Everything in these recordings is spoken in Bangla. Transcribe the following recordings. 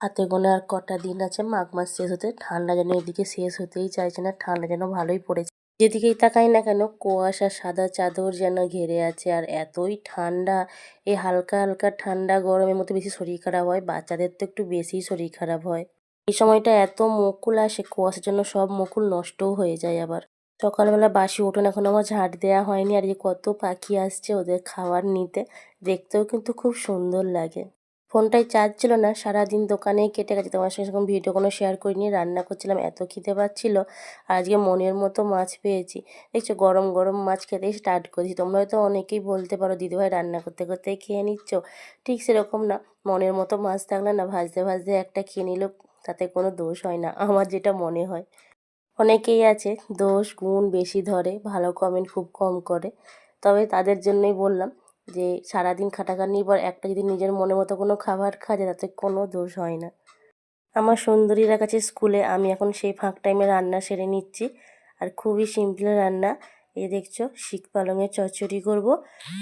হাতে গোনা আর কটা দিন আছে মাঘ মাস শেষ হতে। ঠান্ডা যেন এদিকে শেষ হতেই চাইছে না, ঠান্ডা যেন ভালোই পড়েছে। যেদিকেই তাকাই না কেন কুয়াশা সাদা চাদর যেন ঘিরে আছে, আর এতই ঠান্ডা। এই হালকা হালকা ঠান্ডা গরমের মধ্যে বেশি শরীর খারাপ হয়, বাচ্চাদের তো একটু বেশিই শরীর খারাপ হয়। এই সময়টা এত মুকুল আসে, কুয়াশার জন্য সব মুকুল নষ্টও হয়ে যায়। আবার সকালবেলা বাসি উঠোন এখন আমার ঝাঁট দেওয়া হয়নি, আর যে কত পাখি আসছে ওদের খাবার নিতে, দেখতেও কিন্তু খুব সুন্দর লাগে। ফোনটায় চার্জ ছিল না, সারাদিন দোকানেই কেটে গেছে। তোমার সঙ্গে সেরকম ভিডিও কোনো শেয়ার করিনি, রান্না করছিলাম, এত খিদে পাচ্ছিল। আর আজকে মনের মতো মাছ পেয়েছি। দেখছো গরম গরম মাছ খেতেই স্টার্ট করেছি। তোমরা হয়তো অনেকেই বলতে পারো দিদিভাই রান্না করতে করতেই খেয়ে নিচ্ছ। ঠিক সেরকম না, মনের মতো মাছ থাকলে না ভাজতে ভাজতে একটা খেয়ে নিলেও তাতে কোনো দোষ হয় না, আমার যেটা মনে হয়। অনেকেই আছে দোষ গুণ বেশি ধরে, ভালো কমেন্ট খুব কম করে। তবে তাদের জন্যই বললাম যে সারাদিন খাটাখাটনির পর একটা যদি নিজের মনের মতো কোনো খাবার খাওয়া যায় তাতে কোনো দোষ হয় না। আমার সুন্দরীরা কাছে স্কুলে, আমি এখন সেই ফাঁক টাইমে রান্না সেরে নিচ্ছি। আর খুবই সিম্পল রান্না। এই দেখছো শিক পালংয়ের চচ্চড়ি করব।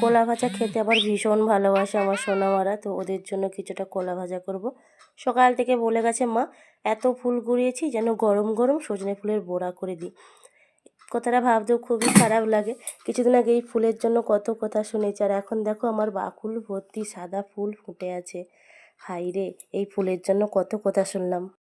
কলা ভাজা খেতে আবার ভীষণ ভালোবাসে আমার সোনামারা, তো ওদের জন্য কিছুটা কলা ভাজা করব। সকাল থেকে বলে গেছে মা এত ফুল কুড়িয়েছি যেন গরম গরম সজনে ফুলের বড়া করে দিই। কথাটা ভাবতেও খুবই খারাপ লাগে। কিছুদিন আগে এই ফুলের জন্য কত কথা শুনেছি, আর এখন দেখো আমার বাকুল ভর্তি সাদা ফুল ফুটে আছে। হাই রে, এই ফুলের জন্য কত কথা শুনলাম।